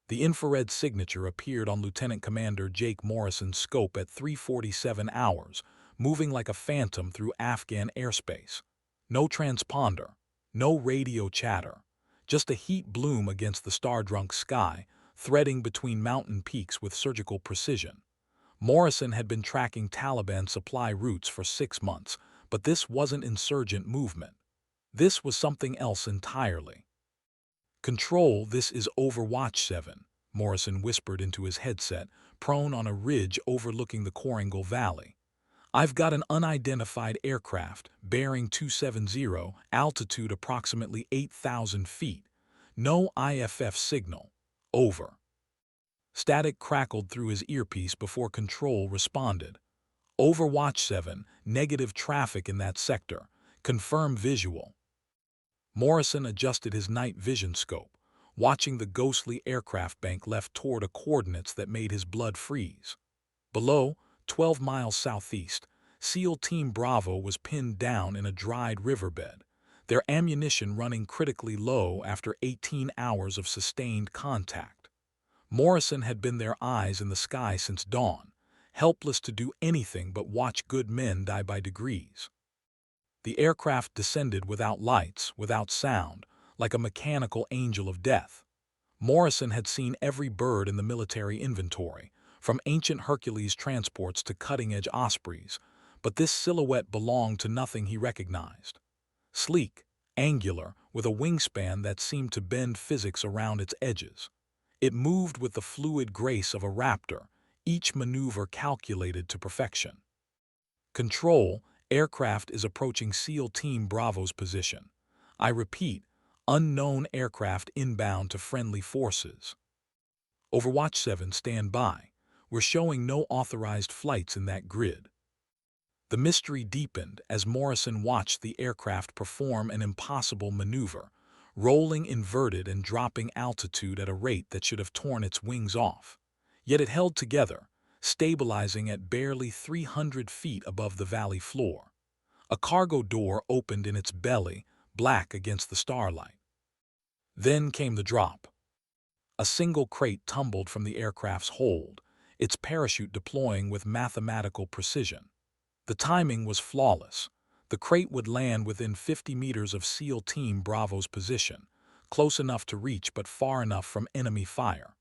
The infrared signature appeared on Lieutenant Commander Jake Morrison's scope at 3:47 hours, moving like a phantom through Afghan airspace. No transponder, no radio chatter, just a heat bloom against the star-drunk sky, threading between mountain peaks with surgical precision. Morrison had been tracking Taliban supply routes for 6 months, but this wasn't insurgent movement. This was something else entirely. "Control, this is Overwatch 7, Morrison whispered into his headset, prone on a ridge overlooking the Korangal Valley. "I've got an unidentified aircraft, bearing 270, altitude approximately 8,000 feet. No IFF signal. Over." Static crackled through his earpiece before Control responded. "Overwatch 7, negative traffic in that sector. Confirm visual." Morrison adjusted his night vision scope, watching the ghostly aircraft bank left toward a coordinates that made his blood freeze. Below, 12 miles southeast, SEAL Team Bravo was pinned down in a dried riverbed, their ammunition running critically low after 18 hours of sustained contact. Morrison had been their eyes in the sky since dawn, helpless to do anything but watch good men die by degrees. The aircraft descended without lights, without sound, like a mechanical angel of death. Morrison had seen every bird in the military inventory, from ancient Hercules transports to cutting-edge Ospreys, but this silhouette belonged to nothing he recognized. Sleek, angular, with a wingspan that seemed to bend physics around its edges. It moved with the fluid grace of a raptor, each maneuver calculated to perfection. "Control, aircraft is approaching SEAL Team Bravo's position. I repeat, unknown aircraft inbound to friendly forces." "Overwatch 7, stand by. We're showing no authorized flights in that grid." The mystery deepened as Morrison watched the aircraft perform an impossible maneuver, rolling inverted and dropping altitude at a rate that should have torn its wings off. Yet it held together, stabilizing at barely 300 feet above the valley floor. A cargo door opened in its belly, black against the starlight. Then came the drop. A single crate tumbled from the aircraft's hold, its parachute deploying with mathematical precision. The timing was flawless. The crate would land within 50 meters of SEAL Team Bravo's position, close enough to reach but far enough from enemy fire.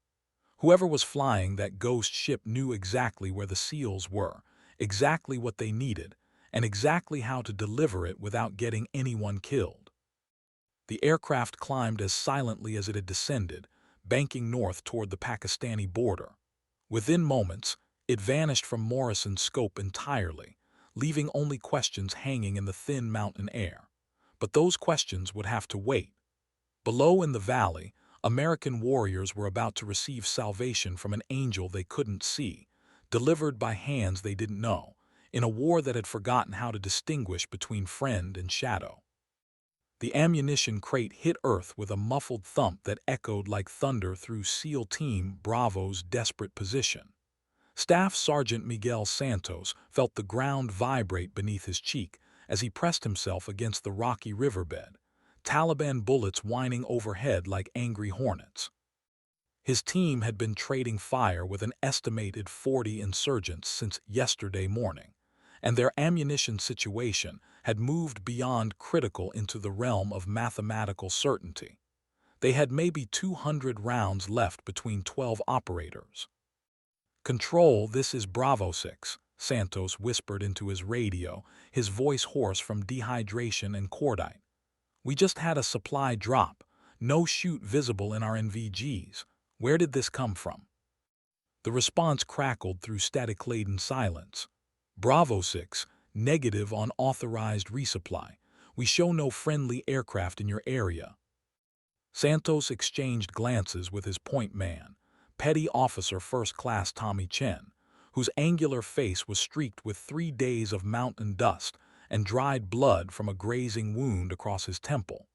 Whoever was flying that ghost ship knew exactly where the SEALs were, exactly what they needed, and exactly how to deliver it without getting anyone killed. The aircraft climbed as silently as it had descended, banking north toward the Pakistani border. Within moments, it vanished from Morrison's scope entirely, leaving only questions hanging in the thin mountain air. But those questions would have to wait. Below in the valley, American warriors were about to receive salvation from an angel they couldn't see, delivered by hands they didn't know, in a war that had forgotten how to distinguish between friend and shadow. The ammunition crate hit Earth with a muffled thump that echoed like thunder through SEAL Team Bravo's desperate position. Staff Sergeant Miguel Santos felt the ground vibrate beneath his cheek as he pressed himself against the rocky riverbed, Taliban bullets whining overhead like angry hornets. His team had been trading fire with an estimated 40 insurgents since yesterday morning, and their ammunition situation had moved beyond critical into the realm of mathematical certainty. They had maybe 200 rounds left between 12 operators. "Control, this is Bravo 6, Santos whispered into his radio, his voice hoarse from dehydration and cordite. "We just had a supply drop. No chute visible in our NVGs. Where did this come from?" The response crackled through static-laden silence. "Bravo 6, negative on authorized resupply. We show no friendly aircraft in your area." Santos exchanged glances with his point man, Petty Officer First Class Tommy Chen, whose angular face was streaked with 3 days of mountain dust and dried blood from a grazing wound across his temple.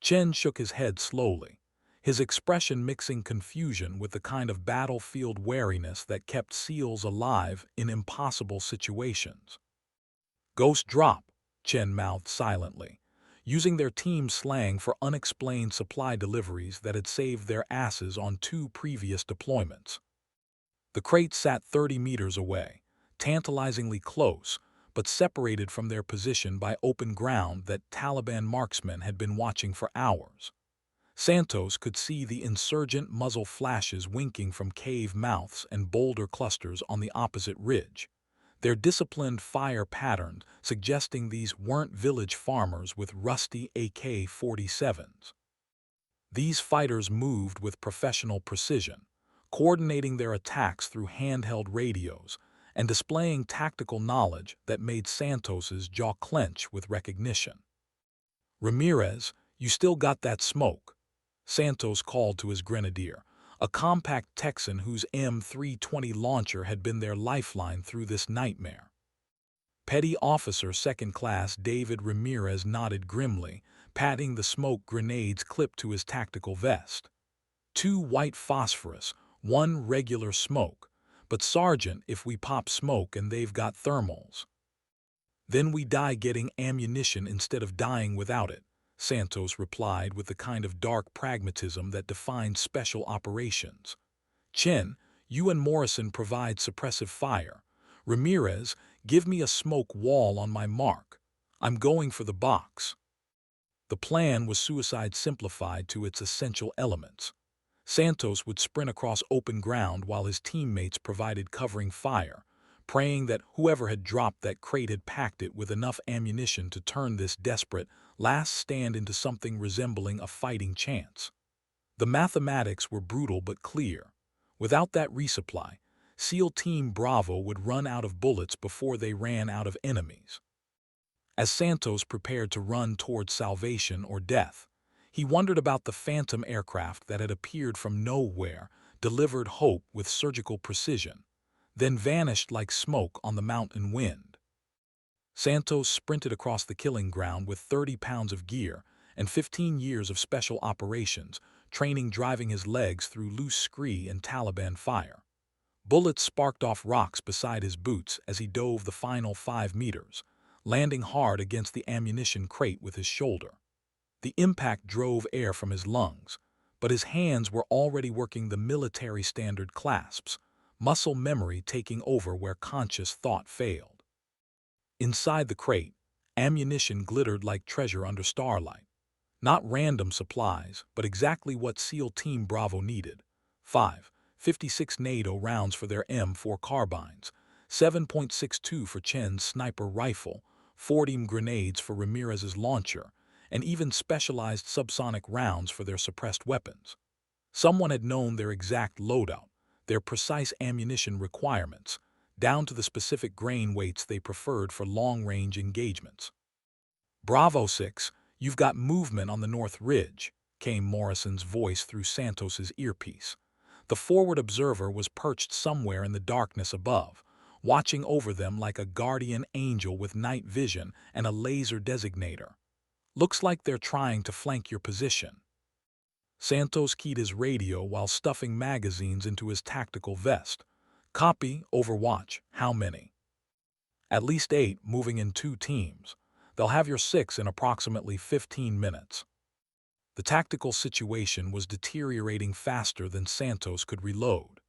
Chen shook his head slowly, his expression mixing confusion with the kind of battlefield wariness that kept SEALs alive in impossible situations. "Ghost drop," Chen mouthed silently. using their team slang for unexplained supply deliveries that had saved their asses on 2 previous deployments. The crate sat 30 meters away, tantalizingly close, but separated from their position by open ground that Taliban marksmen had been watching for hours. Santos could see the insurgent muzzle flashes winking from cave mouths and boulder clusters on the opposite ridge, their disciplined fire pattern suggesting these weren't village farmers with rusty AK-47s. These fighters moved with professional precision, coordinating their attacks through handheld radios and displaying tactical knowledge that made Santos's jaw clench with recognition. "Ramirez, you still got that smoke," Santos called to his grenadier, a compact Texan whose M320 launcher had been their lifeline through this nightmare. Petty Officer Second Class David Ramirez nodded grimly, patting the smoke grenades clipped to his tactical vest. 2 white phosphorus, 1 regular smoke. "But Sergeant, if we pop smoke and they've got thermals, then we die getting ammunition instead of dying without it," Santos replied with the kind of dark pragmatism that defines special operations. "Chin, you and Morrison provide suppressive fire. Ramirez, give me a smoke wall on my mark. I'm going for the box." The plan was suicide simplified to its essential elements. Santos would sprint across open ground while his teammates provided covering fire, praying that whoever had dropped that crate had packed it with enough ammunition to turn this desperate last stand into something resembling a fighting chance. The mathematics were brutal but clear. Without that resupply, SEAL Team Bravo would run out of bullets before they ran out of enemies. As Santos prepared to run towards salvation or death, he wondered about the phantom aircraft that had appeared from nowhere, delivered hope with surgical precision, then vanished like smoke on the mountain wind. Santos sprinted across the killing ground with 30 pounds of gear and 15 years of special operations, training driving his legs through loose scree and Taliban fire. Bullets sparked off rocks beside his boots as he dove the final 5 meters, landing hard against the ammunition crate with his shoulder. The impact drove air from his lungs, but his hands were already working the military standard clasps, muscle memory taking over where conscious thought failed. Inside the crate, ammunition glittered like treasure under starlight. Not random supplies, but exactly what SEAL Team Bravo needed. 5.56 NATO rounds for their M4 carbines, 7.62 for Chen's sniper rifle, 40 grenades for Ramirez's launcher, and even specialized subsonic rounds for their suppressed weapons. Someone had known their exact loadout, their precise ammunition requirements, down to the specific grain weights they preferred for long-range engagements. "Bravo 6, you've got movement on the North Ridge," came Morrison's voice through Santos's earpiece. The forward observer was perched somewhere in the darkness above, watching over them like a guardian angel with night vision and a laser designator. "Looks like they're trying to flank your position." Santos keyed his radio while stuffing magazines into his tactical vest. "Copy, Overwatch. How many?" "At least 8, moving in 2 teams. They'll have your 6 in approximately 15 minutes." The tactical situation was deteriorating faster than Santos could reload.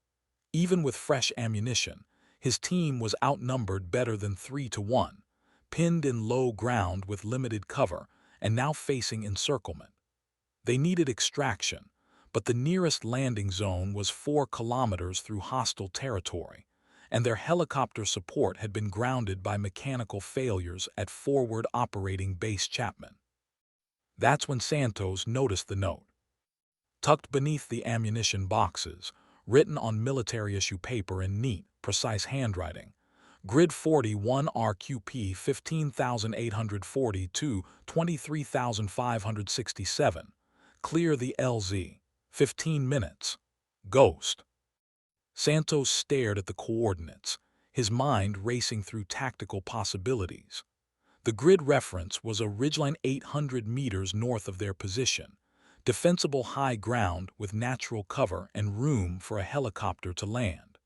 Even with fresh ammunition, his team was outnumbered better than 3-1, pinned in low ground with limited cover, and now facing encirclement. They needed extraction, but the nearest landing zone was 4 kilometers through hostile territory, and their helicopter support had been grounded by mechanical failures at Forward Operating Base Chapman. That's when Santos noticed the note. Tucked beneath the ammunition boxes, written on military-issue paper in neat, precise handwriting, Grid 41 RQP 15,840 23,567. Clear the LZ. 15 minutes. Ghost. Santos stared at the coordinates, his mind racing through tactical possibilities. The grid reference was a ridgeline 800 meters north of their position, defensible high ground with natural cover and room for a helicopter to land.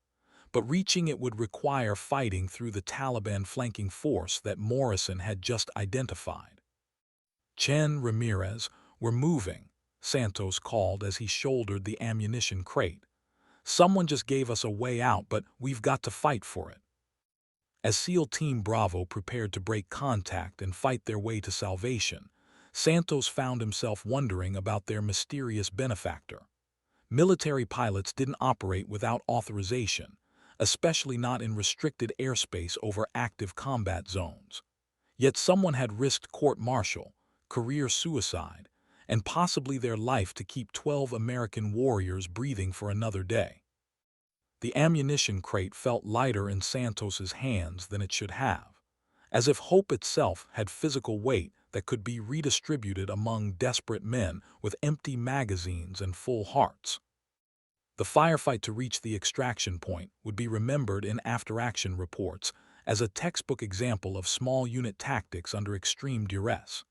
But reaching it would require fighting through the Taliban flanking force that Morrison had just identified. Chen Ramirez, we're moving, Santos called as he shouldered the ammunition crate. Someone just gave us a way out, but we've got to fight for it. As SEAL Team Bravo prepared to break contact and fight their way to salvation, Santos found himself wondering about their mysterious benefactor. Military pilots didn't operate without authorization, especially not in restricted airspace over active combat zones. Yet someone had risked court-martial, career suicide, and possibly their life to keep 12 American warriors breathing for another day. The ammunition crate felt lighter in Santos's hands than it should have, as if hope itself had physical weight that could be redistributed among desperate men with empty magazines and full hearts. The firefight to reach the extraction point would be remembered in after-action reports as a textbook example of small unit tactics under extreme duress.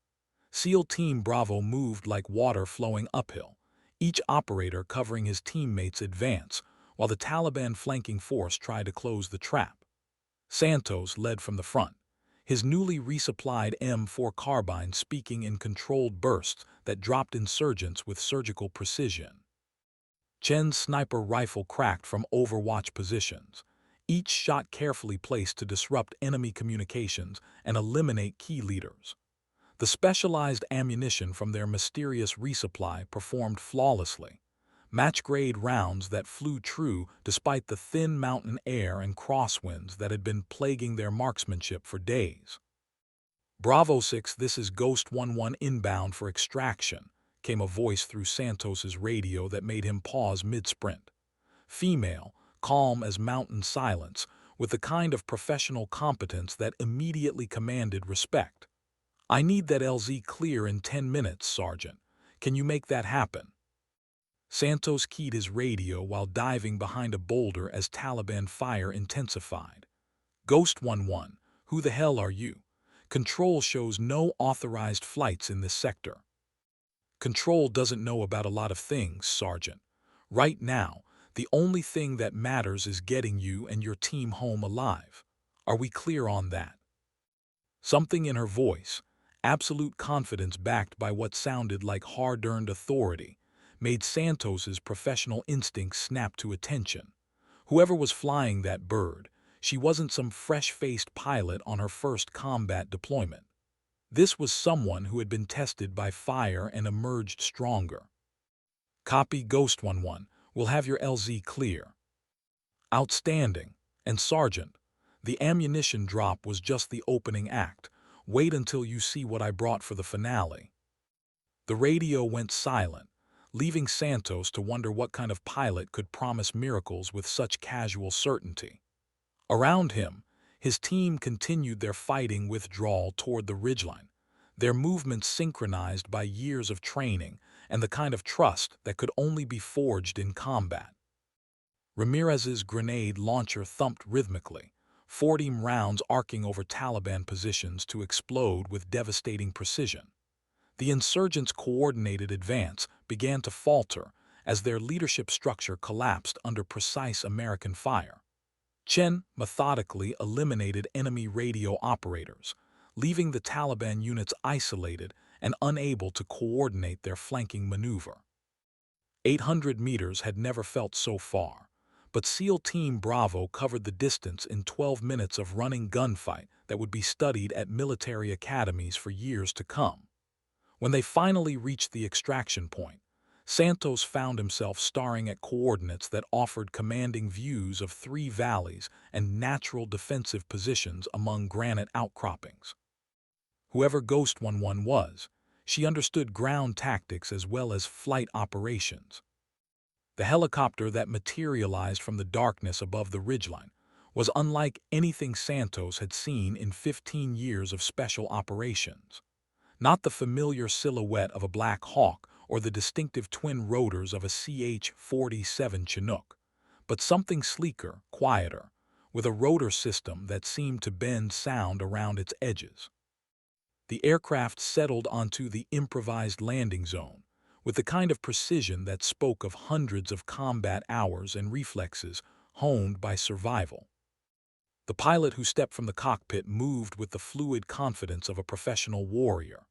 SEAL Team Bravo moved like water flowing uphill, each operator covering his teammates' advance, while the Taliban flanking force tried to close the trap. Santos led from the front, his newly resupplied M4 carbine speaking in controlled bursts that dropped insurgents with surgical precision. Chen's sniper rifle cracked from overwatch positions, each shot carefully placed to disrupt enemy communications and eliminate key leaders. The specialized ammunition from their mysterious resupply performed flawlessly, match-grade rounds that flew true despite the thin mountain air and crosswinds that had been plaguing their marksmanship for days. Bravo 6, this is Ghost 11 inbound for extraction, came a voice through Santos's radio that made him pause mid-sprint. Female, calm as mountain silence, with the kind of professional competence that immediately commanded respect. I need that LZ clear in 10 minutes, Sergeant. Can you make that happen? Santos keyed his radio while diving behind a boulder as Taliban fire intensified. Ghost 11, who the hell are you? Control shows no authorized flights in this sector. Control doesn't know about a lot of things, Sergeant. Right now, the only thing that matters is getting you and your team home alive. Are we clear on that? Something in her voice, absolute confidence backed by what sounded like hard-earned authority, made Santos's professional instincts snap to attention. Whoever was flying that bird, she wasn't some fresh-faced pilot on her first combat deployment. This was someone who had been tested by fire and emerged stronger. Copy, Ghost 11. We'll have your LZ clear. Outstanding. And Sergeant, the ammunition drop was just the opening act. Wait until you see what I brought for the finale. The radio went silent, leaving Santos to wonder what kind of pilot could promise miracles with such casual certainty. Around him, his team continued their fighting withdrawal toward the ridgeline, their movements synchronized by years of training and the kind of trust that could only be forged in combat. Ramirez's grenade launcher thumped rhythmically, 40 rounds arcing over Taliban positions to explode with devastating precision. The insurgents' coordinated advance began to falter as their leadership structure collapsed under precise American fire. Chen methodically eliminated enemy radio operators, leaving the Taliban units isolated and unable to coordinate their flanking maneuver. 800 meters had never felt so far, but SEAL Team Bravo covered the distance in 12 minutes of running gunfight that would be studied at military academies for years to come. When they finally reached the extraction point, Santos found himself staring at coordinates that offered commanding views of 3 valleys and natural defensive positions among granite outcroppings. Whoever Ghost 11 was, she understood ground tactics as well as flight operations. The helicopter that materialized from the darkness above the ridgeline was unlike anything Santos had seen in 15 years of special operations. Not the familiar silhouette of a Black Hawk or the distinctive twin rotors of a CH-47 Chinook, but something sleeker, quieter, with a rotor system that seemed to bend sound around its edges. The aircraft settled onto the improvised landing zone, with the kind of precision that spoke of hundreds of combat hours and reflexes honed by survival. The pilot who stepped from the cockpit moved with the fluid confidence of a professional warrior.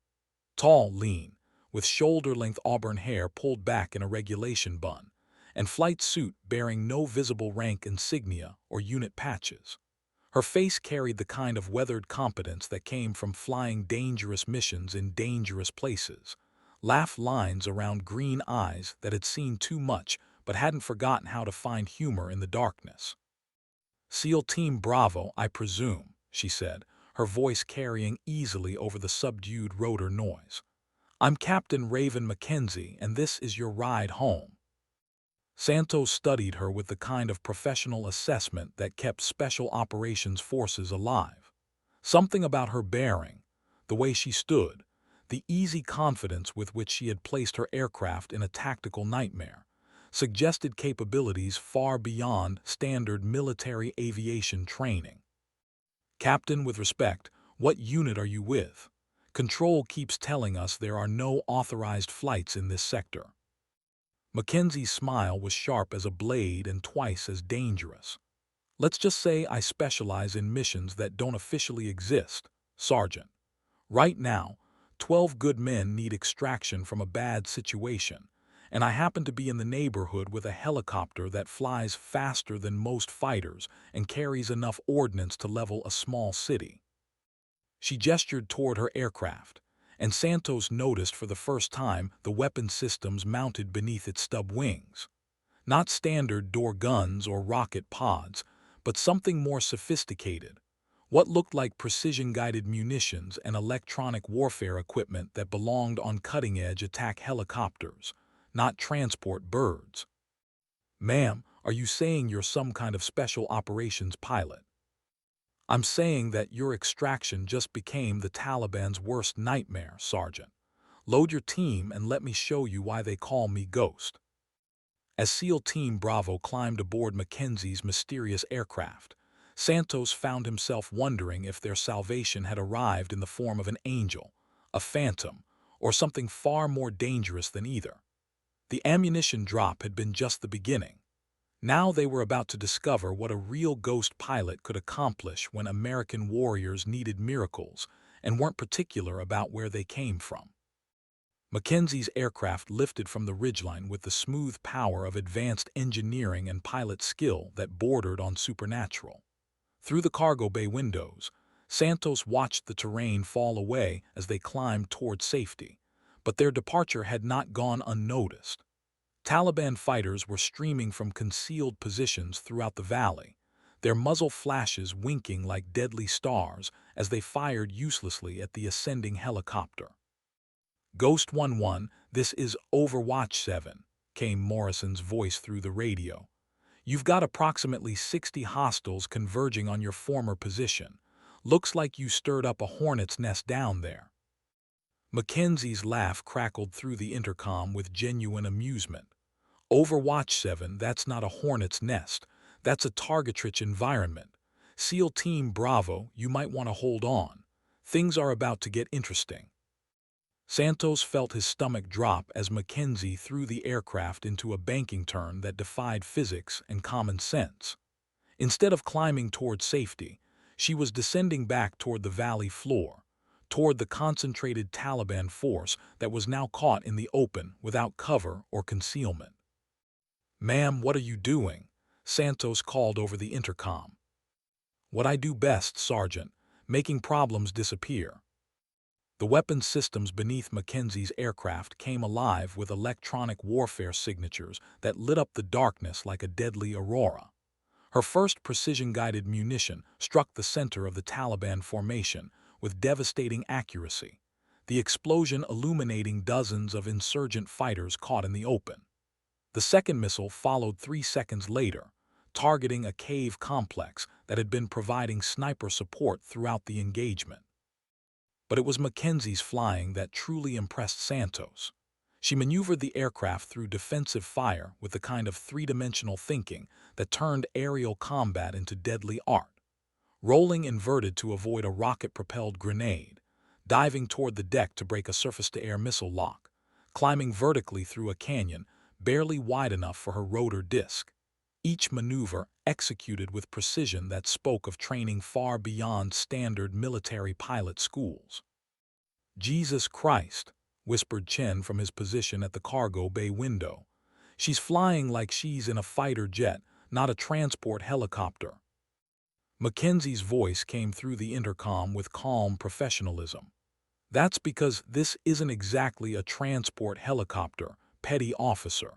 Tall, lean, with shoulder-length auburn hair pulled back in a regulation bun, and flight suit bearing no visible rank insignia or unit patches. Her face carried the kind of weathered competence that came from flying dangerous missions in dangerous places. Laugh lines around green eyes that had seen too much but hadn't forgotten how to find humor in the darkness. "SEAL Team Bravo, I presume," she said, her voice carrying easily over the subdued rotor noise. "I'm Captain Raven Mackenzie, and this is your ride home." Santos studied her with the kind of professional assessment that kept Special Operations Forces alive. Something about her bearing, the way she stood, the easy confidence with which she had placed her aircraft in a tactical nightmare, suggested capabilities far beyond standard military aviation training. "Captain, with respect, what unit are you with? Control keeps telling us there are no authorized flights in this sector." Mackenzie's smile was sharp as a blade and twice as dangerous. "Let's just say I specialize in missions that don't officially exist, Sergeant. Right now, 12 good men need extraction from a bad situation, and I happen to be in the neighborhood with a helicopter that flies faster than most fighters and carries enough ordnance to level a small city." She gestured toward her aircraft, and Santos noticed for the first time the weapon systems mounted beneath its stub wings. Not standard door guns or rocket pods, but something more sophisticated. What looked like precision-guided munitions and electronic warfare equipment that belonged on cutting-edge attack helicopters, not transport birds. "Ma'am, are you saying you're some kind of special operations pilot?" "I'm saying that your extraction just became the Taliban's worst nightmare, Sergeant. Load your team and let me show you why they call me Ghost." As SEAL Team Bravo climbed aboard Mackenzie's mysterious aircraft, Santos found himself wondering if their salvation had arrived in the form of an angel, a phantom, or something far more dangerous than either. The ammunition drop had been just the beginning. Now they were about to discover what a real Ghost pilot could accomplish when American warriors needed miracles and weren't particular about where they came from. Mackenzie's aircraft lifted from the ridgeline with the smooth power of advanced engineering and pilot skill that bordered on supernatural. Through the cargo bay windows, Santos watched the terrain fall away as they climbed toward safety, but their departure had not gone unnoticed. Taliban fighters were streaming from concealed positions throughout the valley, their muzzle flashes winking like deadly stars as they fired uselessly at the ascending helicopter. "Ghost 1-1, this is Overwatch 7, came Morrison's voice through the radio. "You've got approximately 60 hostiles converging on your former position. Looks like you stirred up a hornet's nest down there." Mackenzie's laugh crackled through the intercom with genuine amusement. "Overwatch 7, that's not a hornet's nest. That's a target-rich environment. SEAL Team Bravo, you might want to hold on. Things are about to get interesting." Santos felt his stomach drop as Mackenzie threw the aircraft into a banking turn that defied physics and common sense. Instead of climbing toward safety, she was descending back toward the valley floor, toward the concentrated Taliban force that was now caught in the open without cover or concealment. "Ma'am, what are you doing?" Santos called over the intercom. "What I do best, Sergeant, making problems disappear." The weapons systems beneath Mackenzie's aircraft came alive with electronic warfare signatures that lit up the darkness like a deadly aurora. Her first precision-guided munition struck the center of the Taliban formation with devastating accuracy, the explosion illuminating dozens of insurgent fighters caught in the open. The second missile followed 3 seconds later, targeting a cave complex that had been providing sniper support throughout the engagement. But it was Mackenzie's flying that truly impressed Santos. She maneuvered the aircraft through defensive fire with the kind of three-dimensional thinking that turned aerial combat into deadly art. Rolling inverted to avoid a rocket-propelled grenade, diving toward the deck to break a surface-to-air missile lock, climbing vertically through a canyon barely wide enough for her rotor disc. Each maneuver executed with precision that spoke of training far beyond standard military pilot schools. Jesus Christ, whispered Chen from his position at the cargo bay window. She's flying like she's in a fighter jet, not a transport helicopter. Mackenzie's voice came through the intercom with calm professionalism. That's because this isn't exactly a transport helicopter, petty officer.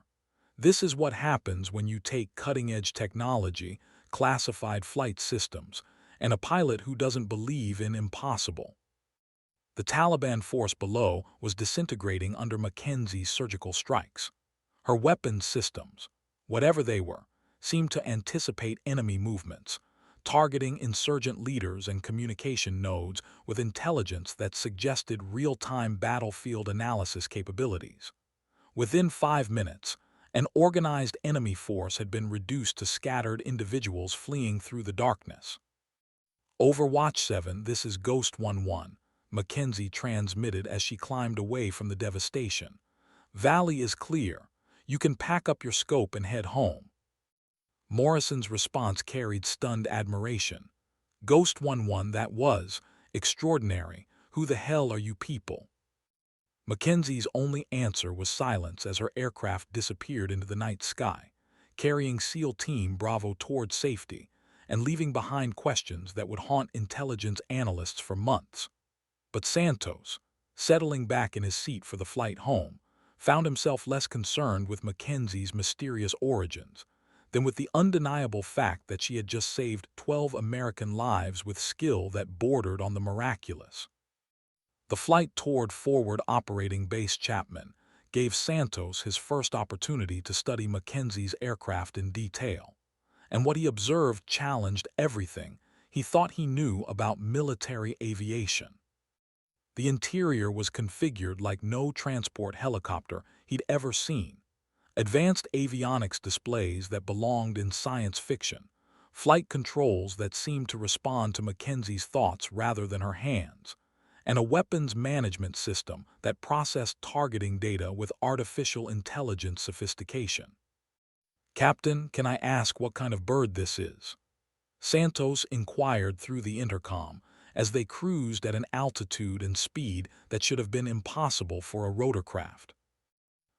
This is what happens when you take cutting-edge technology, classified flight systems, and a pilot who doesn't believe in impossible. The Taliban force below was disintegrating under Mackenzie's surgical strikes. Her weapons systems, whatever they were, seemed to anticipate enemy movements, targeting insurgent leaders and communication nodes with intelligence that suggested real-time battlefield analysis capabilities. Within 5 minutes, an organized enemy force had been reduced to scattered individuals fleeing through the darkness. Overwatch 7, this is Ghost 1-1, Mackenzie transmitted as she climbed away from the devastation. Valley is clear. You can pack up your scope and head home. Morrison's response carried stunned admiration. Ghost 1-1, that was extraordinary. Who the hell are you people? Mackenzie's only answer was silence as her aircraft disappeared into the night sky, carrying SEAL Team Bravo toward safety and leaving behind questions that would haunt intelligence analysts for months. But Santos, settling back in his seat for the flight home, found himself less concerned with Mackenzie's mysterious origins than with the undeniable fact that she had just saved 12 American lives with skill that bordered on the miraculous. The flight toward Forward Operating Base Chapman gave Santos his first opportunity to study Mackenzie's aircraft in detail, and what he observed challenged everything he thought he knew about military aviation. The interior was configured like no transport helicopter he'd ever seen. Advanced avionics displays that belonged in science fiction, flight controls that seemed to respond to Mackenzie's thoughts rather than her hands, and a weapons management system that processed targeting data with artificial intelligence sophistication. "Captain, can I ask what kind of bird this is?" Santos inquired through the intercom as they cruised at an altitude and speed that should have been impossible for a rotorcraft.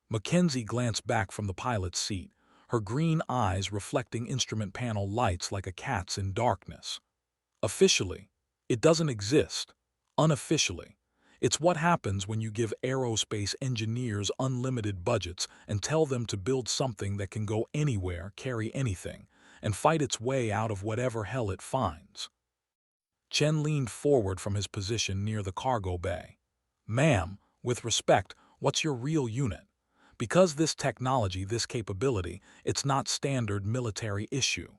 Mackenzie glanced back from the pilot's seat, her green eyes reflecting instrument panel lights like a cat's in darkness. "Officially, it doesn't exist. Unofficially, it's what happens when you give aerospace engineers unlimited budgets and tell them to build something that can go anywhere, carry anything, and fight its way out of whatever hell it finds." Chen leaned forward from his position near the cargo bay. "Ma'am, with respect, what's your real unit? Because this technology, this capability, it's not standard military issue."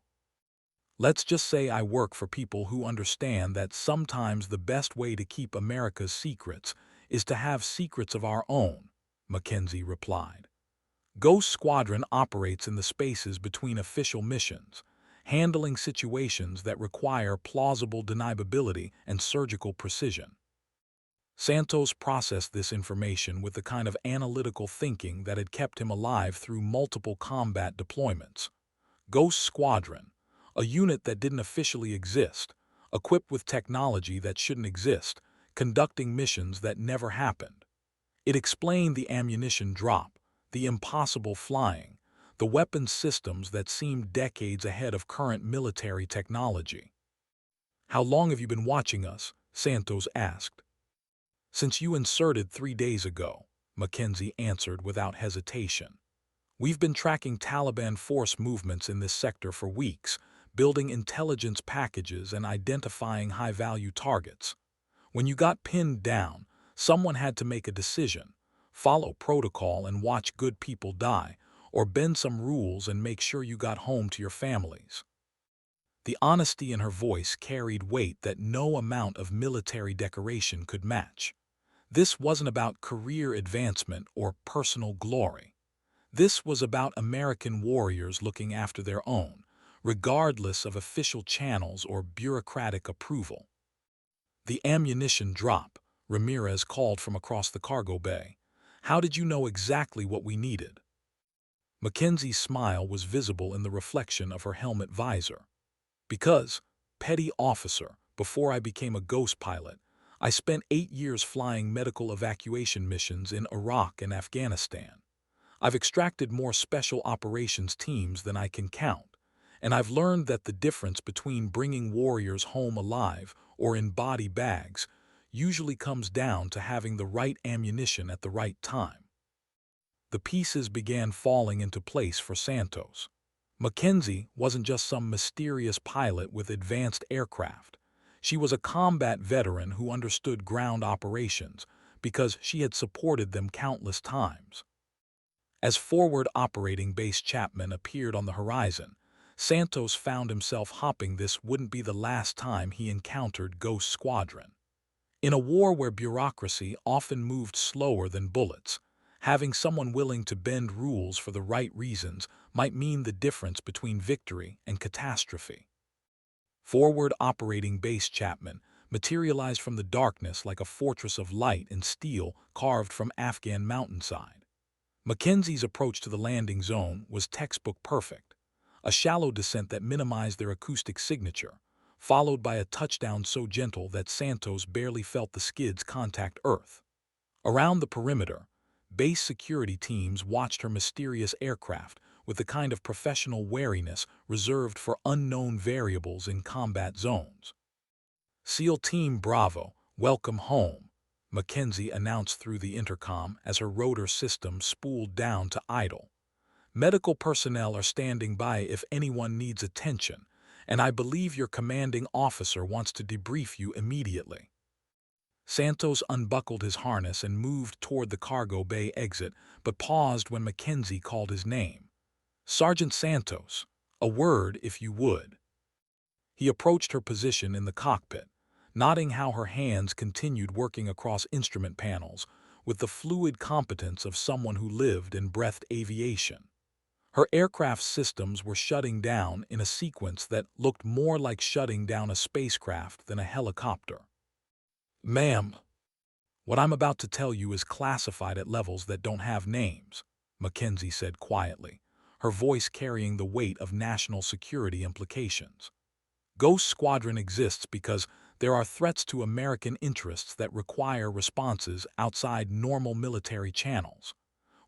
"Let's just say I work for people who understand that sometimes the best way to keep America's secrets is to have secrets of our own," Mackenzie replied. "Ghost Squadron operates in the spaces between official missions, handling situations that require plausible deniability and surgical precision." Santos processed this information with the kind of analytical thinking that had kept him alive through multiple combat deployments. Ghost Squadron, a unit that didn't officially exist, equipped with technology that shouldn't exist, conducting missions that never happened. It explained the ammunition drop, the impossible flying, the weapons systems that seemed decades ahead of current military technology. "How long have you been watching us?" Santos asked. "Since you inserted 3 days ago," Mackenzie answered without hesitation. "We've been tracking Taliban force movements in this sector for weeks, building intelligence packages and identifying high-value targets. When you got pinned down, someone had to make a decision: follow protocol and watch good people die, or bend some rules and make sure you got home to your families." The honesty in her voice carried weight that no amount of military decoration could match. This wasn't about career advancement or personal glory. This was about American warriors looking after their own, regardless of official channels or bureaucratic approval. "The ammunition drop," Ramirez called from across the cargo bay. "How did you know exactly what we needed?" Mackenzie's smile was visible in the reflection of her helmet visor. "Because, petty officer, before I became a ghost pilot, I spent 8 years flying medical evacuation missions in Iraq and Afghanistan. I've extracted more special operations teams than I can count, and I've learned that the difference between bringing warriors home alive or in body bags usually comes down to having the right ammunition at the right time. The pieces began falling into place for Santos. Mackenzie wasn't just some mysterious pilot with advanced aircraft. She was a combat veteran who understood ground operations because she had supported them countless times. As forward operating base Chapman appeared on the horizon, Santos found himself hoping this wouldn't be the last time he encountered Ghost Squadron. In a war where bureaucracy often moved slower than bullets, having someone willing to bend rules for the right reasons might mean the difference between victory and catastrophe. Forward operating base Chapman materialized from the darkness like a fortress of light and steel carved from Afghan mountainside. Mackenzie's approach to the landing zone was textbook perfect, a shallow descent that minimized their acoustic signature, followed by a touchdown so gentle that Santos barely felt the skids contact Earth. Around the perimeter, base security teams watched her mysterious aircraft with the kind of professional wariness reserved for unknown variables in combat zones. SEAL Team Bravo, welcome home, Mackenzie announced through the intercom as her rotor system spooled down to idle. Medical personnel are standing by if anyone needs attention, and I believe your commanding officer wants to debrief you immediately. Santos unbuckled his harness and moved toward the cargo bay exit, but paused when Mackenzie called his name. Sergeant Santos, a word if you would. He approached her position in the cockpit, noting how her hands continued working across instrument panels with the fluid competence of someone who lived and breathed aviation. Her aircraft systems were shutting down in a sequence that looked more like shutting down a spacecraft than a helicopter. Ma'am, what I'm about to tell you is classified at levels that don't have names, Mackenzie said quietly, her voice carrying the weight of national security implications. Ghost Squadron exists because there are threats to American interests that require responses outside normal military channels.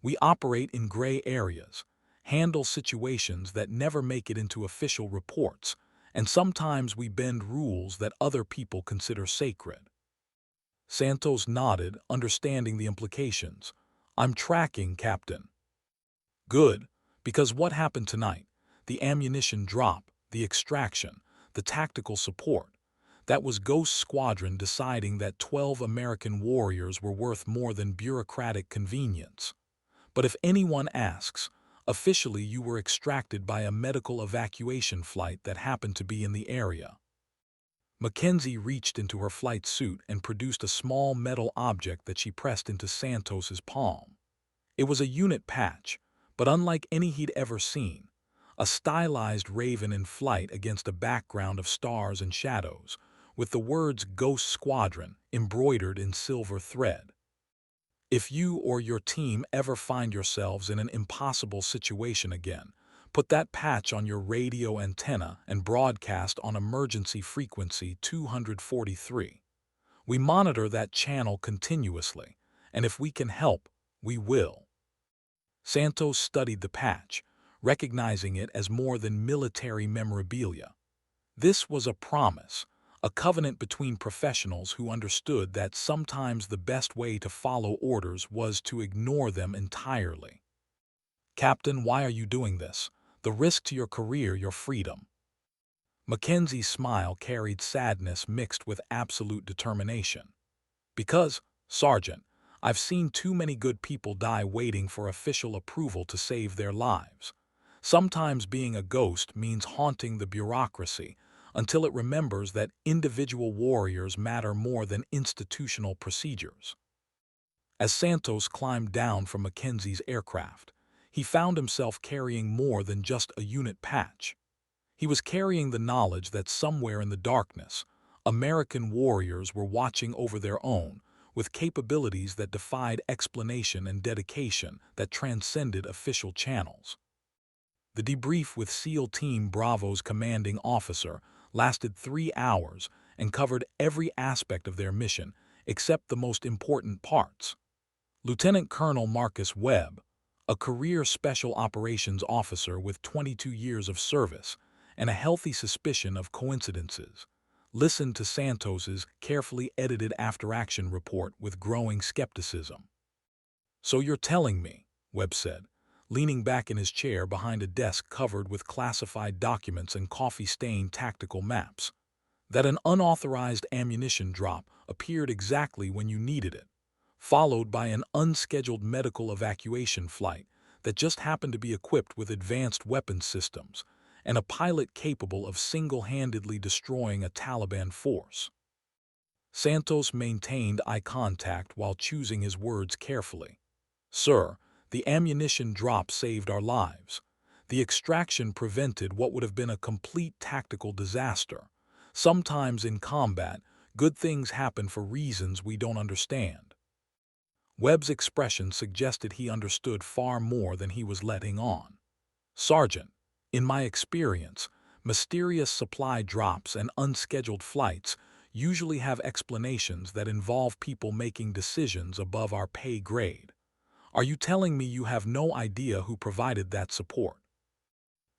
We operate in gray areas, handle situations that never make it into official reports, and sometimes we bend rules that other people consider sacred. Santos nodded, understanding the implications. I'm tracking, Captain. Good, because what happened tonight? The ammunition drop, the extraction, the tactical support. That was Ghost Squadron deciding that 12 American warriors were worth more than bureaucratic convenience. But if anyone asks, officially you were extracted by a medical evacuation flight that happened to be in the area. Mackenzie reached into her flight suit and produced a small metal object that she pressed into Santos's palm. It was a unit patch, but unlike any he'd ever seen, a stylized raven in flight against a background of stars and shadows, with the words Ghost Squadron embroidered in silver thread. If you or your team ever find yourselves in an impossible situation again, put that patch on your radio antenna and broadcast on emergency frequency 243. We monitor that channel continuously, and if we can help, we will. Santos studied the patch, recognizing it as more than military memorabilia. This was a promise, a covenant between professionals who understood that sometimes the best way to follow orders was to ignore them entirely. Captain, why are you doing this? The risk to your career, your freedom. Mackenzie's smile carried sadness mixed with absolute determination. Because, Sergeant, I've seen too many good people die waiting for official approval to save their lives. Sometimes being a ghost means haunting the bureaucracy until it remembers that individual warriors matter more than institutional procedures. As Santos climbed down from Mackenzie's aircraft, he found himself carrying more than just a unit patch. He was carrying the knowledge that somewhere in the darkness, American warriors were watching over their own, with capabilities that defied explanation and dedication that transcended official channels. The debrief with SEAL Team Bravo's commanding officer lasted 3 hours, and covered every aspect of their mission, except the most important parts. Lieutenant Colonel Marcus Webb, a career Special Operations officer with 22 years of service and a healthy suspicion of coincidences, listened to Santos's carefully edited after-action report with growing skepticism. "So you're telling me," Webb said, leaning back in his chair behind a desk covered with classified documents and coffee-stained tactical maps, "that an unauthorized ammunition drop appeared exactly when you needed it, followed by an unscheduled medical evacuation flight that just happened to be equipped with advanced weapons systems, and a pilot capable of single-handedly destroying a Taliban force?" Santos maintained eye contact while choosing his words carefully. "Sir, the ammunition drop saved our lives. The extraction prevented what would have been a complete tactical disaster. Sometimes in combat, good things happen for reasons we don't understand." Webb's expression suggested he understood far more than he was letting on. "Sergeant, in my experience, mysterious supply drops and unscheduled flights usually have explanations that involve people making decisions above our pay grade. Are you telling me you have no idea who provided that support?"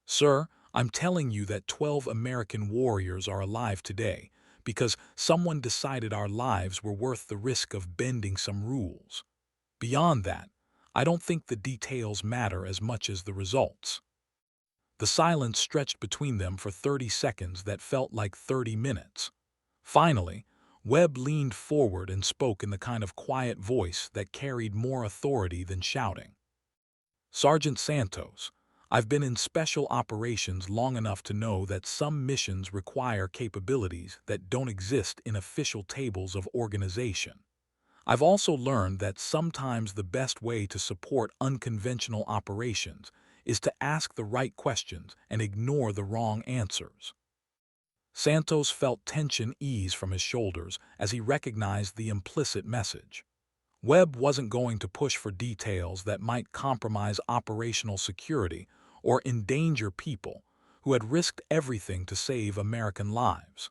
"Sir, I'm telling you that 12 American warriors are alive today because someone decided our lives were worth the risk of bending some rules. Beyond that, I don't think the details matter as much as the results." The silence stretched between them for 30 seconds that felt like 30 minutes. Finally, Webb leaned forward and spoke in the kind of quiet voice that carried more authority than shouting. "Sergeant Santos, I've been in special operations long enough to know that some missions require capabilities that don't exist in official tables of organization. I've also learned that sometimes the best way to support unconventional operations is to ask the right questions and ignore the wrong answers." Santos felt tension ease from his shoulders as he recognized the implicit message. Webb wasn't going to push for details that might compromise operational security or endanger people who had risked everything to save American lives.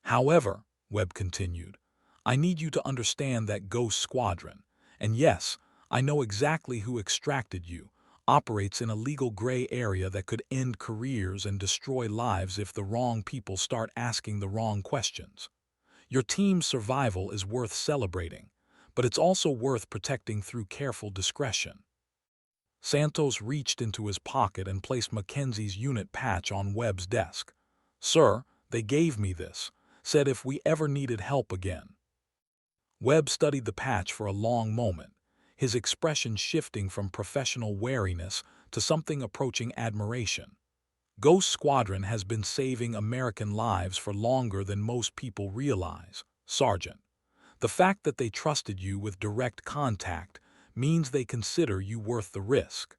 "However," Webb continued, "I need you to understand that Ghost Squadron, and yes, I know exactly who extracted you, operates in a legal gray area that could end careers and destroy lives if the wrong people start asking the wrong questions. Your team's survival is worth celebrating, but it's also worth protecting through careful discretion." Santos reached into his pocket and placed Mackenzie's unit patch on Webb's desk. "Sir, they gave me this, said if we ever needed help again." Webb studied the patch for a long moment, his expression shifting from professional wariness to something approaching admiration. "Ghost Squadron has been saving American lives for longer than most people realize, Sergeant. The fact that they trusted you with direct contact means they consider you worth the risk."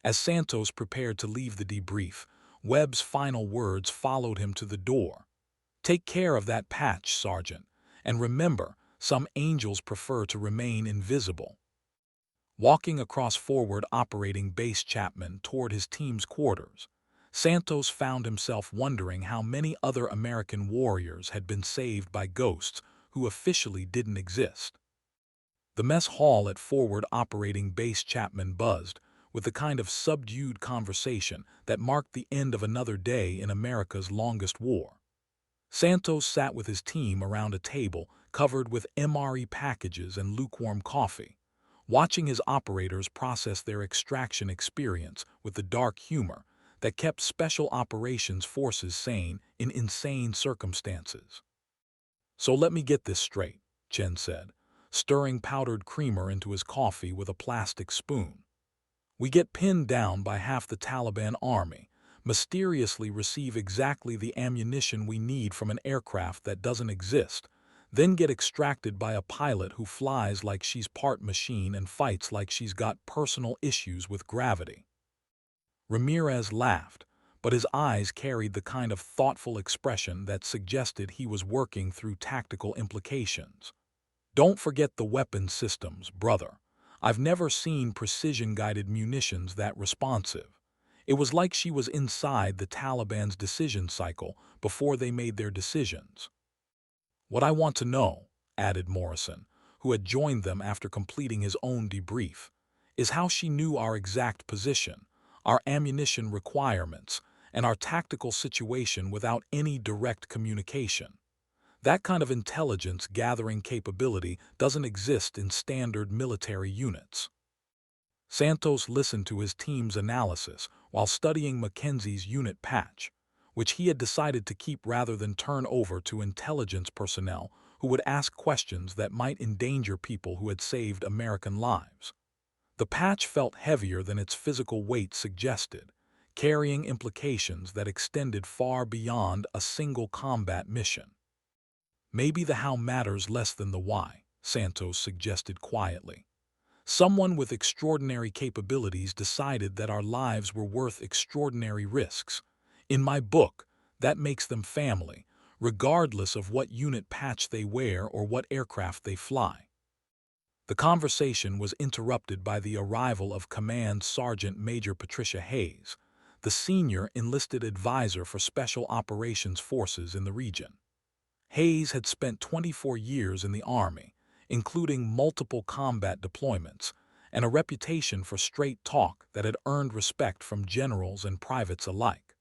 As Santos prepared to leave the debrief, Webb's final words followed him to the door. "Take care of that patch, Sergeant, and remember, some angels prefer to remain invisible." Walking across Forward Operating Base Chapman toward his team's quarters, Santos found himself wondering how many other American warriors had been saved by ghosts who officially didn't exist. The mess hall at Forward Operating Base Chapman buzzed with the kind of subdued conversation that marked the end of another day in America's longest war. Santos sat with his team around a table covered with MRE packages and lukewarm coffee, watching his operators process their extraction experience with the dark humor that kept Special Operations Forces sane in insane circumstances. "So let me get this straight," Chen said, stirring powdered creamer into his coffee with a plastic spoon. "We get pinned down by half the Taliban army, mysteriously receive exactly the ammunition we need from an aircraft that doesn't exist, then get extracted by a pilot who flies like she's part machine and fights like she's got personal issues with gravity." Ramirez laughed, but his eyes carried the kind of thoughtful expression that suggested he was working through tactical implications. "Don't forget the weapon systems, brother. I've never seen precision-guided munitions that responsive. It was like she was inside the Taliban's decision cycle before they made their decisions. "What I want to know," added Morrison, who had joined them after completing his own debrief, "is how she knew our exact position, our ammunition requirements, and our tactical situation without any direct communication. That kind of intelligence gathering capability doesn't exist in standard military units." Santos listened to his team's analysis while studying Mackenzie's unit patch, which he had decided to keep rather than turn over to intelligence personnel who would ask questions that might endanger people who had saved American lives. The patch felt heavier than its physical weight suggested, carrying implications that extended far beyond a single combat mission. "Maybe the how matters less than the why," Santos suggested quietly. "Someone with extraordinary capabilities decided that our lives were worth extraordinary risks. In my book, that makes them family, regardless of what unit patch they wear or what aircraft they fly." The conversation was interrupted by the arrival of Command Sergeant Major Patricia Hayes, the senior enlisted advisor for Special Operations Forces in the region. Hayes had spent 24 years in the Army, including multiple combat deployments, and a reputation for straight talk that had earned respect from generals and privates alike.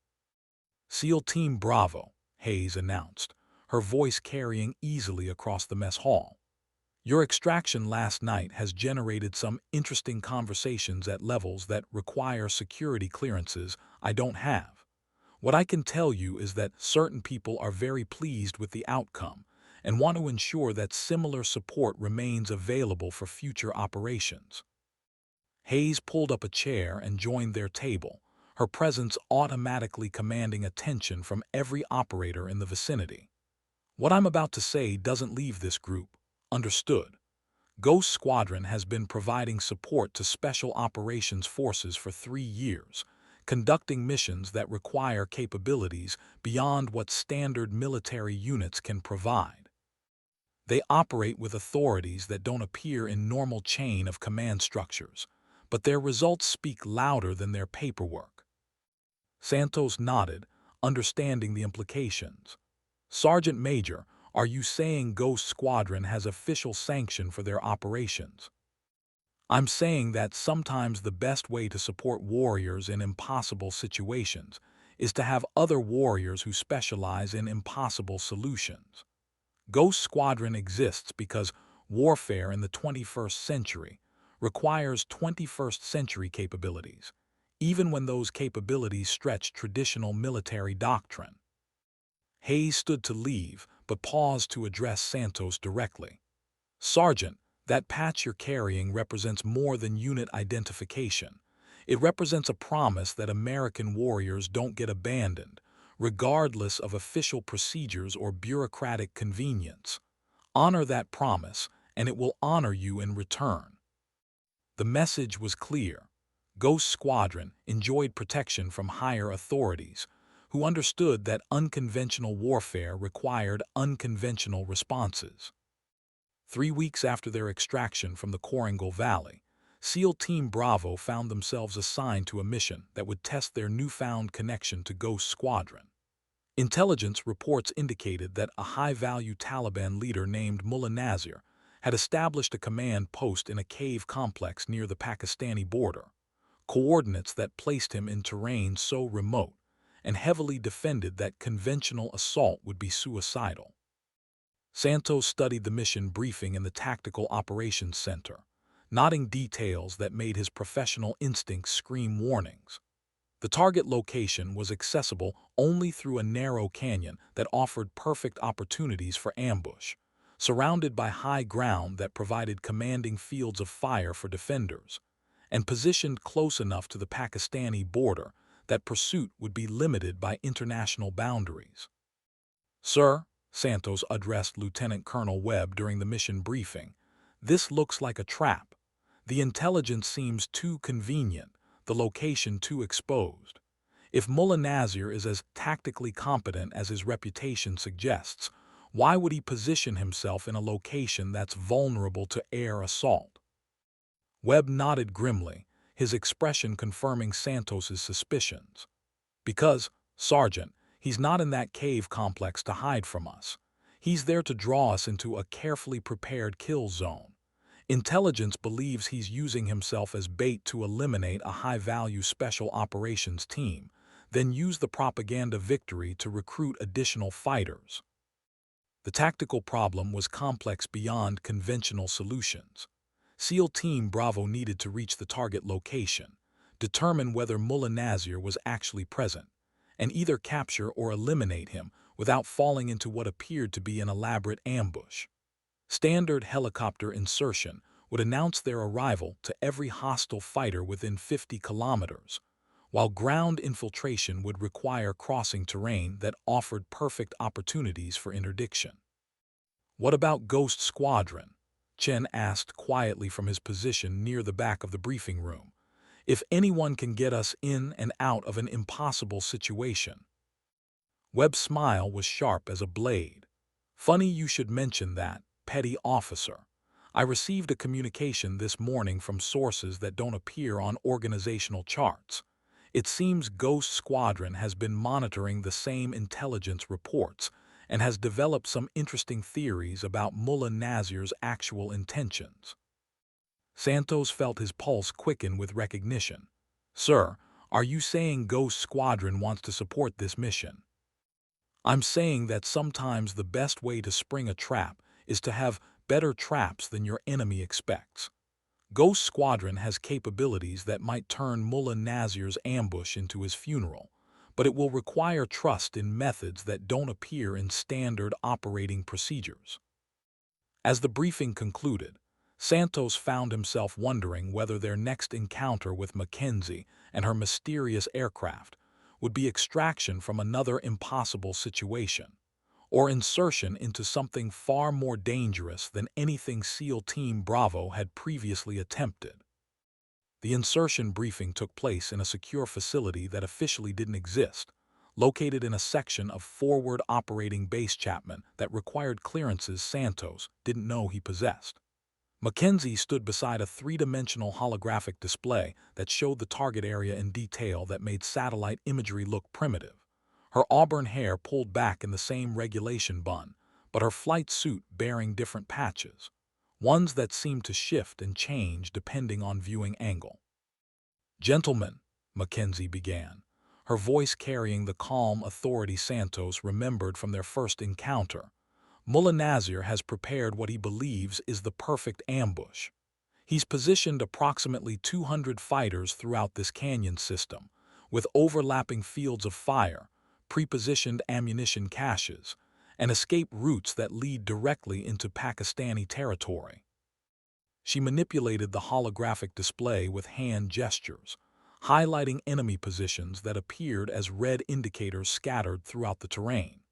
"SEAL Team Bravo," Hayes announced, her voice carrying easily across the mess hall. "Your extraction last night has generated some interesting conversations at levels that require security clearances I don't have. What I can tell you is that certain people are very pleased with the outcome and want to ensure that similar support remains available for future operations." Hayes pulled up a chair and joined their table, her presence automatically commanding attention from every operator in the vicinity. "What I'm about to say doesn't leave this group. Understood? Ghost Squadron has been providing support to Special Operations Forces for 3 years, conducting missions that require capabilities beyond what standard military units can provide. They operate with authorities that don't appear in normal chain of command structures, but their results speak louder than their paperwork." Santos nodded, understanding the implications. "Sergeant Major, are you saying Ghost Squadron has official sanction for their operations?" "I'm saying that sometimes the best way to support warriors in impossible situations is to have other warriors who specialize in impossible solutions. Ghost Squadron exists because warfare in the 21st century requires 21st century capabilities, even when those capabilities stretch traditional military doctrine." Hayes stood to leave, but paused to address Santos directly. "Sergeant, that patch you're carrying represents more than unit identification. It represents a promise that American warriors don't get abandoned, regardless of official procedures or bureaucratic convenience. Honor that promise, and it will honor you in return." The message was clear. Ghost Squadron enjoyed protection from higher authorities, who understood that unconventional warfare required unconventional responses. 3 weeks after their extraction from the Korangal Valley, SEAL Team Bravo found themselves assigned to a mission that would test their newfound connection to Ghost Squadron. Intelligence reports indicated that a high-value Taliban leader named Mullah Nazir had established a command post in a cave complex near the Pakistani border, coordinates that placed him in terrain so remote and heavily defended that conventional assault would be suicidal. Santos studied the mission briefing in the Tactical Operations Center, noting details that made his professional instincts scream warnings. The target location was accessible only through a narrow canyon that offered perfect opportunities for ambush, surrounded by high ground that provided commanding fields of fire for defenders, and positioned close enough to the Pakistani border that pursuit would be limited by international boundaries. "Sir," Santos addressed Lieutenant Colonel Webb during the mission briefing, "this looks like a trap. The intelligence seems too convenient, the location too exposed. If Mullah Nazir is as tactically competent as his reputation suggests, why would he position himself in a location that's vulnerable to air assault?" Webb nodded grimly, his expression confirming Santos's suspicions. Because, Sergeant, he's not in that cave complex to hide from us. He's there to draw us into a carefully prepared kill zone. Intelligence believes he's using himself as bait to eliminate a high-value special operations team, then use the propaganda victory to recruit additional fighters. The tactical problem was complex beyond conventional solutions. SEAL Team Bravo needed to reach the target location, determine whether Mullah Nazir was actually present, and either capture or eliminate him without falling into what appeared to be an elaborate ambush. Standard helicopter insertion would announce their arrival to every hostile fighter within 50 kilometers, while ground infiltration would require crossing terrain that offered perfect opportunities for interdiction. "What about Ghost Squadron?" Chen asked quietly from his position near the back of the briefing room. "If anyone can get us in and out of an impossible situation." Webb's smile was sharp as a blade. "Funny you should mention that, petty officer. I received a communication this morning from sources that don't appear on organizational charts. It seems Ghost Squadron has been monitoring the same intelligence reports and has developed some interesting theories about Mullah Nazir's actual intentions." Santos felt his pulse quicken with recognition. "Sir, are you saying Ghost Squadron wants to support this mission?" "I'm saying that sometimes the best way to spring a trap is to have better traps than your enemy expects. Ghost Squadron has capabilities that might turn Mullah Nazir's ambush into his funeral, but it will require trust in methods that don't appear in standard operating procedures." As the briefing concluded, Santos found himself wondering whether their next encounter with Mackenzie and her mysterious aircraft would be extraction from another impossible situation, or insertion into something far more dangerous than anything SEAL Team Bravo had previously attempted. The insertion briefing took place in a secure facility that officially didn't exist, located in a section of Forward Operating Base Chapman that required clearances Santos didn't know he possessed. Mackenzie stood beside a three-dimensional holographic display that showed the target area in detail that made satellite imagery look primitive. Her auburn hair pulled back in the same regulation bun, but her flight suit bearing different patches, ones that seemed to shift and change depending on viewing angle. "Gentlemen," Mackenzie began, her voice carrying the calm authority Santos remembered from their first encounter, "Mullah Nazir has prepared what he believes is the perfect ambush. He's positioned approximately 200 fighters throughout this canyon system, with overlapping fields of fire, pre-positioned ammunition caches, and escape routes that lead directly into Pakistani territory." She manipulated the holographic display with hand gestures, highlighting enemy positions that appeared as red indicators scattered throughout the terrain.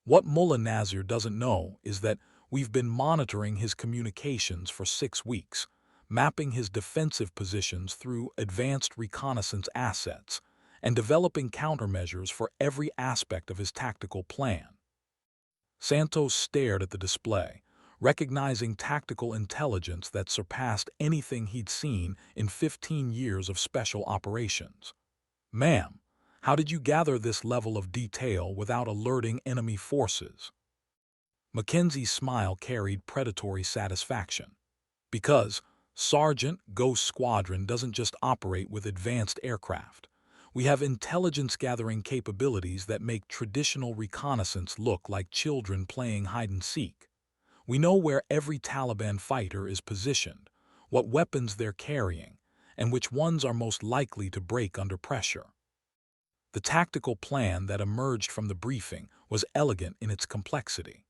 "What Mullah Nazir doesn't know is that we've been monitoring his communications for 6 weeks, mapping his defensive positions through advanced reconnaissance assets, and developing countermeasures for every aspect of his tactical plan." Santos stared at the display, recognizing tactical intelligence that surpassed anything he'd seen in 15 years of special operations. "Ma'am, how did you gather this level of detail without alerting enemy forces?" Mackenzie's smile carried predatory satisfaction. "Because, Sergeant, Ghost Squadron doesn't just operate with advanced aircraft. We have intelligence-gathering capabilities that make traditional reconnaissance look like children playing hide-and-seek. We know where every Taliban fighter is positioned, what weapons they're carrying, and which ones are most likely to break under pressure." The tactical plan that emerged from the briefing was elegant in its complexity.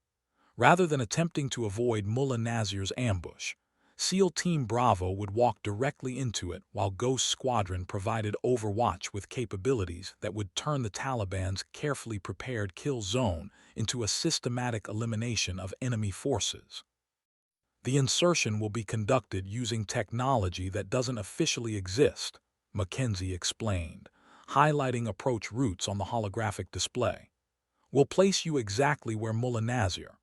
Rather than attempting to avoid Mullah Nazir's ambush, SEAL Team Bravo would walk directly into it while Ghost Squadron provided Overwatch with capabilities that would turn the Taliban's carefully prepared kill zone into a systematic elimination of enemy forces. "The insertion will be conducted using technology that doesn't officially exist," Mackenzie explained, highlighting approach routes on the holographic display. "We'll place you exactly where Mullah Nazir,